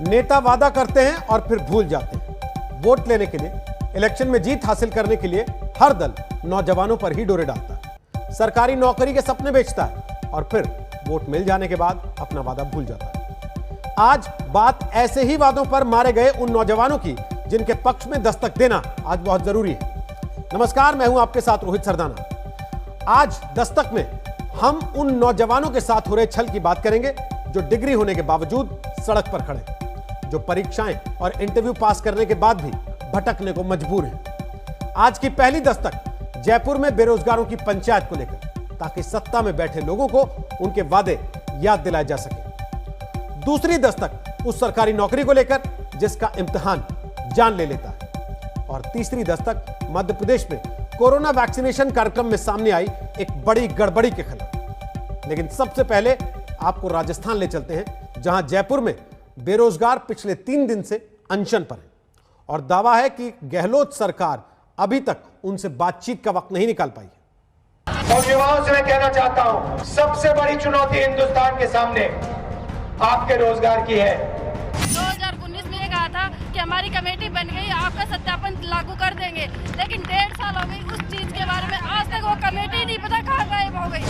नेता वादा करते हैं और फिर भूल जाते हैं। वोट लेने के लिए, इलेक्शन में जीत हासिल करने के लिए हर दल नौजवानों पर ही डोरे डालता है, सरकारी नौकरी के सपने बेचता है और फिर वोट मिल जाने के बाद अपना वादा भूल जाता है। आज बात ऐसे ही वादों पर मारे गए उन नौजवानों की जिनके पक्ष में दस्तक देना आज बहुत जरूरी है। नमस्कार, मैं हूं आपके साथ रोहित सरदाना। आज दस्तक में हम उन नौजवानों के साथ हो रहे छल की बात करेंगे जो डिग्री होने के बावजूद सड़क पर खड़े, जो परीक्षाएं और इंटरव्यू पास करने के बाद भी भटकने को मजबूर हैं। आज की पहली दस्तक जयपुर में बेरोजगारों की पंचायत को लेकर, ताकि सत्ता में बैठे लोगों को उनके वादे याद दिलाए जा सके। दूसरी दस्तक उस सरकारी नौकरी को लेकर जिसका इम्तिहान जान ले लेता है। और तीसरी दस्तक मध्य प्रदेश में कोरोना वैक्सीनेशन कार्यक्रम में सामने आई एक बड़ी गड़बड़ी के खिलाफ। लेकिन सबसे पहले आपको राजस्थान ले चलते हैं, जहां जयपुर में बेरोजगार पिछले 3 दिन से अनशन पर है और दावा है कि गहलोत सरकार अभी तक उनसे बातचीत का वक्त नहीं निकाल पाई है। और युवाओं से मैं कहना चाहता हूं, सबसे बड़ी चुनौती हिंदुस्तान के सामने आपके रोजगार की है। 2019 में ये कहा था कि हमारी कमेटी बन गई, आपका सत्यापन लागू कर देंगे, लेकिन 1.5 साल हो गई उस चीज के बारे में, आज तक वो कमेटी नहीं पता कहाँ गायब हो गई।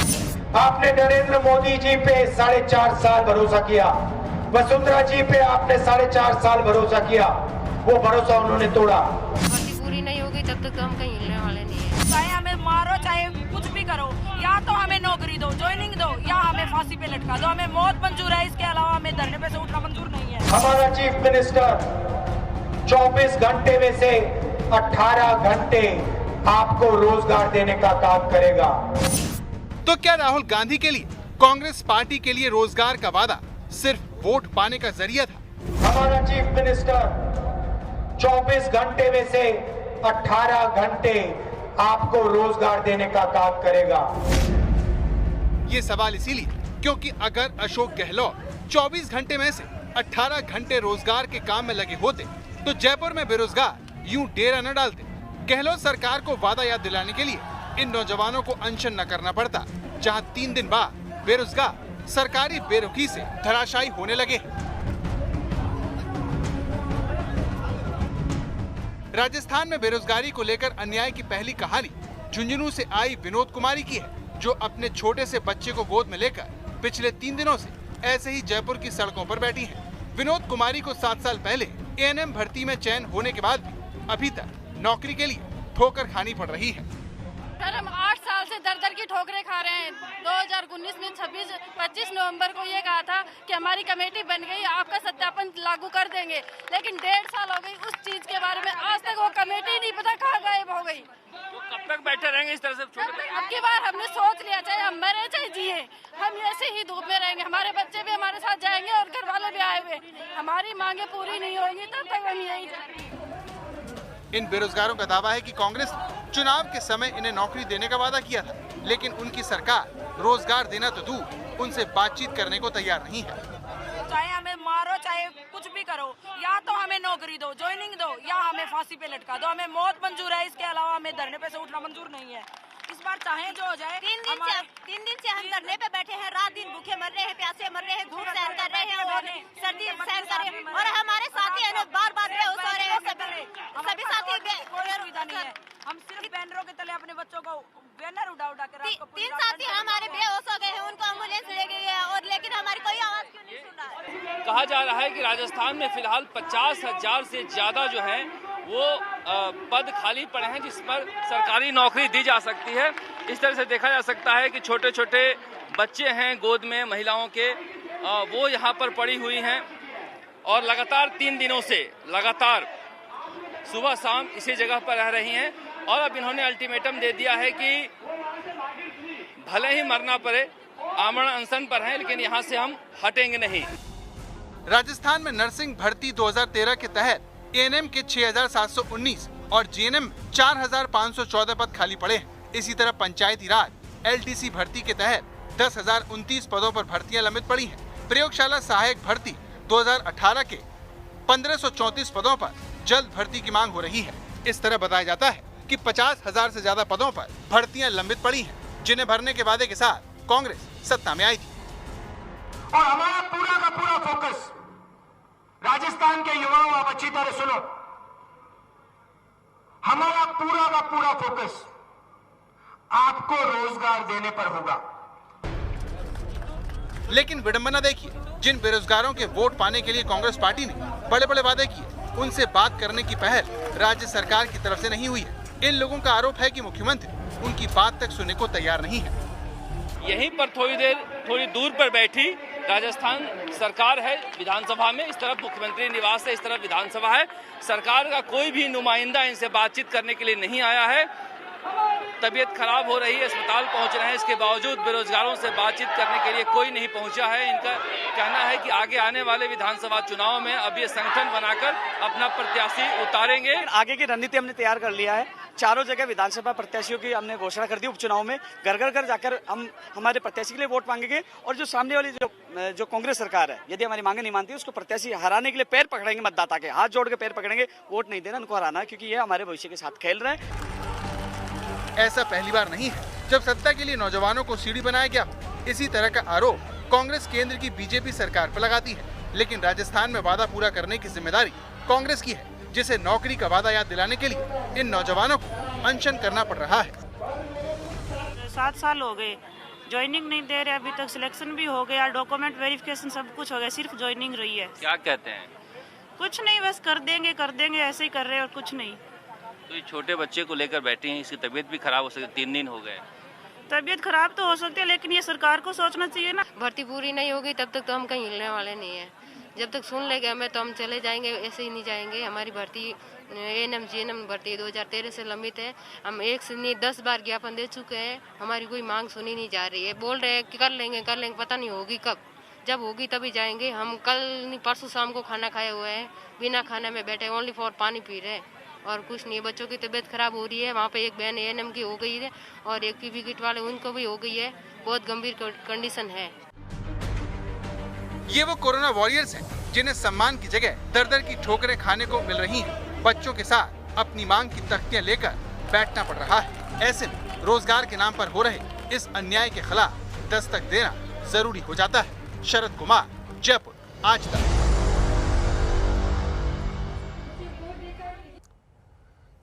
आपने नरेंद्र मोदी जी पे 4.5 साल भरोसा किया, वसुंधरा जी पे आपने 4.5 साल भरोसा किया, वो भरोसा उन्होंने तोड़ा। बाकी पूरी नहीं होगी जब तक हम कहीं हिलने वाले नहीं है। चाहे हमें मारो, चाहे कुछ भी करो, या तो हमें नौकरी दो, ज्वाइनिंग दो, या हमें फांसी पे लटका दो। हमें मौत मंजूर है, इसके अलावा हमें धरने पे से उठना मंजूर नहीं है। हमारा चीफ मिनिस्टर 24 घंटे में से 18 घंटे आपको रोजगार देने का काम करेगा। तो क्या राहुल गांधी के लिए कांग्रेस पार्टी के लिए रोजगार का वादा सिर्फ वोट पाने का जरिया था? हमारा चीफ मिनिस्टर 24 घंटे में से 18 घंटे आपको रोजगार देने का काम करेगा। ये सवाल इसीलिए क्योंकि अगर अशोक गहलोत 24 घंटे में से 18 घंटे रोजगार के काम में लगे होते तो जयपुर में बेरोजगार यूं डेरा न डालते। गहलोत सरकार को वादा याद दिलाने के लिए इन नौजवानों को अनशन न करना पड़ता, जहां 3 दिन बाद बेरोजगार सरकारी बेरुखी से धराशायी होने लगे। राजस्थान में बेरोजगारी को लेकर अन्याय की पहली कहानी झुंझुनू से आई विनोद कुमारी की है, जो अपने छोटे से बच्चे को गोद में लेकर पिछले 3 दिनों से ऐसे ही जयपुर की सड़कों पर बैठी हैं। विनोद कुमारी को 7 साल पहले एएनएम भर्ती में चयन होने के बाद भी अभी तक नौकरी के लिए ठोकर खानी पड़ रही है। सर, हम 8 साल से दर दर की ठोकरें खा रहे हैं। 2019 में 25 नवंबर को ये कहा था कि हमारी कमेटी बन गई, आपका सत्यापन लागू कर देंगे, लेकिन 1.5 साल हो गई उस चीज के बारे में, आज तक वो कमेटी नहीं पता कहाँ गायब हो गई। तो कब तक बैठे रहेंगे इस तरह से? अब की बार हमने सोच लिया, चाहे हम मरे चाहे जिए, हम ऐसे ही धूप में रहेंगे। हमारे बच्चे भी हमारे साथ जाएंगे और घर वाले भी आए हुए। हमारी मांगे पूरी नहीं होंगी तब तक हम यही। इन बेरोजगारों का दावा है कि कांग्रेस चुनाव के समय इन्हें नौकरी देने का वादा किया था, लेकिन उनकी सरकार रोजगार देना तो दूर, उनसे बातचीत करने को तैयार नहीं है। चाहे हमें मारो, चाहे कुछ भी करो, या तो हमें नौकरी दो, ज्वाइनिंग दो, या हमें फांसी पे लटका दो। हमें मौत मंजूर है, इसके अलावा हमें धरने पे से उठना मंजूर नहीं है। इस बार चाहे जो हो जाए। 3 दिन से हम धरने पे बैठे हैं, रात दिन भूखे मर रहे हैं, प्यासे मर रहे हैं, धूप सहन कर रहे हैं और सर्दी सहन कर रहे हैं, और हमारे साथी है बार बार बेहोश हो रहे हैं। सभी साथी कोई सुविधा नहीं है। हम सिर्फ बैनरों के तले अपने बच्चों को बैनर उड़ा कर 3 साथी हमारे बेहोश हो गए हैं, उनको एम्बुलेंस ले गई है, और लेकिन हमारी कोई आवाज क्यों नहीं सुन रहा है? कहा जा रहा है कि राजस्थान में फिलहाल 50,000 से ज्यादा जो है वो पद खाली पड़े हैं जिस पर सरकारी नौकरी दी जा सकती है। इस तरह से देखा जा सकता है कि छोटे छोटे बच्चे हैं गोद में महिलाओं के, वो यहाँ पर पड़ी हुई हैं और लगातार 3 दिनों से लगातार सुबह शाम इसी जगह पर रह रही हैं। और अब इन्होंने अल्टीमेटम दे दिया है कि भले ही मरना पड़े, आमरण अनशन पर हैं, लेकिन यहाँ से हम हटेंगे नहीं। राजस्थान में नर्सिंग भर्ती 2013 के तहत एएनएम के 6,719 और जीएनएम 4,514 पद खाली पड़े हैं। इसी तरह पंचायती राज एलडीसी भर्ती के तहत 10,029 पदों पर भर्तियां लंबित पड़ी हैं। प्रयोगशाला सहायक भर्ती 2018 के 1,534 पदों पर जल्द भर्ती की मांग हो रही है। इस तरह बताया जाता है कि 50,000 से ज्यादा पदों पर भर्तियां लंबित पड़ी हैं, जिन्हें भरने के वादे के साथ कांग्रेस सत्ता में आई थी। और हमारा पूरा का पूरा फोकस अच्छी तरह सुनो, हमारा पूरा का पूरा फोकस आपको रोजगार देने पर होगा। लेकिन विडंबना देखिए, जिन बेरोजगारों के वोट पाने के लिए कांग्रेस पार्टी ने बड़े बड़े वादे किए, उनसे बात करने की पहल राज्य सरकार की तरफ से नहीं हुई है। इन लोगों का आरोप है कि मुख्यमंत्री उनकी बात तक सुनने को तैयार नहीं है। यहीं पर थोड़ी दूर पर बैठी राजस्थान सरकार है विधानसभा में। इस तरफ मुख्यमंत्री निवास है, इस तरफ विधानसभा है। सरकार का कोई भी नुमाइंदा इनसे बातचीत करने के लिए नहीं आया है। तबीयत खराब हो रही है, अस्पताल पहुंच रहे हैं, इसके बावजूद बेरोजगारों से बातचीत करने के लिए कोई नहीं पहुंचा है। इनका कहना है कि आगे आने वाले विधानसभा चुनाव में अब ये संगठन बनाकर अपना प्रत्याशी उतारेंगे। आगे की रणनीति हमने तैयार कर लिया है। चारों जगह विधानसभा प्रत्याशियों की हमने घोषणा कर दी। उपचुनाव में घर घर घर जाकर हम हमारे प्रत्याशी के लिए वोट मांगेंगे और जो सामने वाली जो कांग्रेस सरकार है, यदि हमारी मांगे नहीं मानती, उसको प्रत्याशी हराने के लिए पैर पकड़ेंगे, मतदाता के हाथ जोड़ के पैर पकड़ेंगे। वोट नहीं देना, उनको हराना, क्योंकि ये हमारे भविष्य के साथ खेल रहे हैं। ऐसा पहली बार नहीं है जब सत्ता के लिए नौजवानों को सीढ़ी बनाया गया। इसी तरह का आरोप कांग्रेस केंद्र की बीजेपी सरकार पर लगाती है। लेकिन राजस्थान में वादा पूरा करने की जिम्मेदारी कांग्रेस की है, जिसे नौकरी का वादा याद दिलाने के लिए इन नौजवानों को अनशन करना पड़ रहा है। 7 साल हो गए, ज्वाइनिंग नहीं दे रहे। अभी तक सिलेक्शन भी हो गया, डॉक्यूमेंट वेरिफिकेशन सब कुछ हो गया, सिर्फ ज्वाइनिंग रही है। क्या कहते हैं? कुछ नहीं, बस कर देंगे ऐसे ही कर रहे हैं और कुछ नहीं। तो ये छोटे बच्चे को लेकर बैठे हैं, इसकी तबीयत भी खराब हो सकती है। 3 दिन हो गए। तबीयत खराब तो हो सकती है, लेकिन ये सरकार को सोचना चाहिए ना। भर्ती पूरी नहीं होगी तब तक तो हम कहीं हिलने वाले नहीं है। जब तक सुन लेंगे हमें तो हम चले जाएंगे, ऐसे ही नहीं जाएंगे। हमारी भर्ती एएनएम जीएनएम भर्ती 2013 से लंबित है। हम 1 से नहीं 10 बार ज्ञापन दे चुके हैं, हमारी कोई मांग सुनी नहीं जा रही है। बोल रहे हैं कि कर लेंगे, पता नहीं होगी कब। जब होगी तभी जाएंगे। हम कल नहीं परसों शाम को खाना खाए हुए हैं, बिना खाने में बैठे, ओनली फॉर पानी पी रहे हैं और कुछ नहीं। बच्चों की तबीयत खराब हो रही है। वहाँ पे एक बहन एएनएम की हो गई है और एक पीबी किट वाले उनको भी हो गई है। बहुत गंभीर कंडीशन है। ये वो कोरोना वॉरियर्स हैं जिन्हें सम्मान की जगह दर-दर की ठोकरें खाने को मिल रही हैं। बच्चों के साथ अपनी मांग की तख्तियां लेकर बैठना पड़ रहा है। ऐसे में रोजगार के नाम पर हो रहे इस अन्याय के खिलाफ दस्तक देना जरूरी हो जाता है। शरद कुमार, जयपुर, आज तक।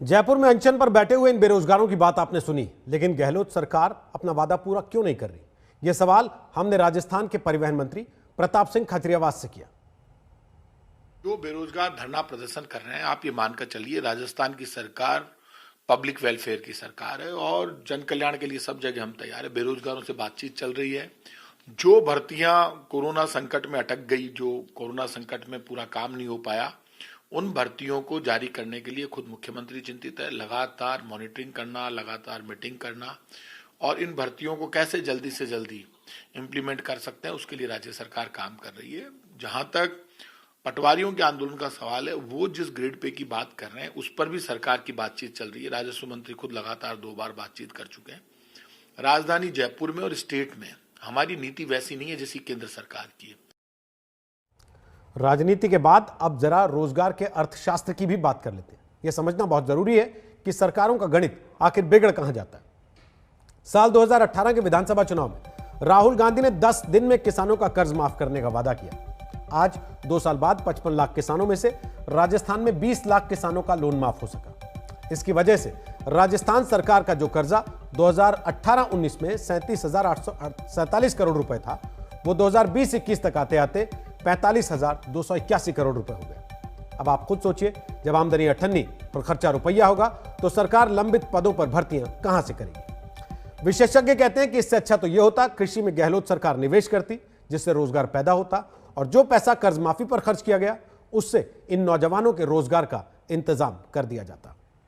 जयपुर में अनशन पर बैठे हुए इन बेरोजगारों की बात आपने सुनी, लेकिन गहलोत सरकार अपना वादा पूरा क्यों नहीं कर रही? यह सवाल हमने राजस्थान के परिवहन मंत्री प्रताप सिंह खत्रियावास से किया। जो बेरोजगार धरना प्रदर्शन कर रहे हैं, आप ये मानकर चलिए राजस्थान की सरकार पब्लिक वेलफेयर की सरकार है और जन कल्याण के लिए सब जगह हम तैयार है। बेरोजगारों से बातचीत चल रही है। जो भर्तियां कोरोना संकट में अटक गई, जो कोरोना संकट में पूरा काम नहीं हो पाया, उन भर्तियों को जारी करने के लिए खुद मुख्यमंत्री चिंतित है। लगातार मॉनिटरिंग करना, लगातार मीटिंग करना और इन भर्तियों को कैसे जल्दी से जल्दी इम्प्लीमेंट कर सकते हैं, उसके लिए राज्य सरकार काम कर रही है। जहां तक पटवारियों के आंदोलन का सवाल है, वो जिस ग्रेड पे की बात कर रहे हैं उस पर भी सरकार की बातचीत चल रही है। राजस्व मंत्री खुद लगातार 2 बार बातचीत कर चुके हैं। राजधानी जयपुर में और स्टेट में हमारी नीति वैसी नहीं है जैसी केंद्र सरकार की है। राजनीति के बाद अब जरा रोजगार के अर्थशास्त्र की भी बात कर लेते हैं। यह समझना बहुत जरूरी है कि सरकारों का गणित आखिर बिगड़ कहां जाता है। साल 2018 के विधानसभा चुनाव में राहुल गांधी ने 10 दिन में किसानों का कर्ज माफ करने का वादा किया। आज 2 साल बाद 55 लाख किसानों में से राजस्थान में 20 लाख किसानों का लोन माफ हो सका। इसकी वजह से राजस्थान सरकार का जो कर्जा 2018-19 में 37,847 करोड़ रुपए था, वो 2020-21 तक आते आते 45,281 करोड़ रुपए हो गए। अब आप खुद सोचिए, जब आमदनी अठन्नी और खर्चा रुपया होगा तो सरकार लंबित पदों पर भर्तियां कहां से करेगी? विशेषज्ञ कहते हैं कि इससे अच्छा तो यह होता कृषि में गहलोत सरकार निवेश करती, जिससे रोजगार पैदा होता और जो पैसा कर्ज माफी पर खर्च किया गया उससे इन नौजवानों के रोजगार का इंतजाम कर दिया जाता।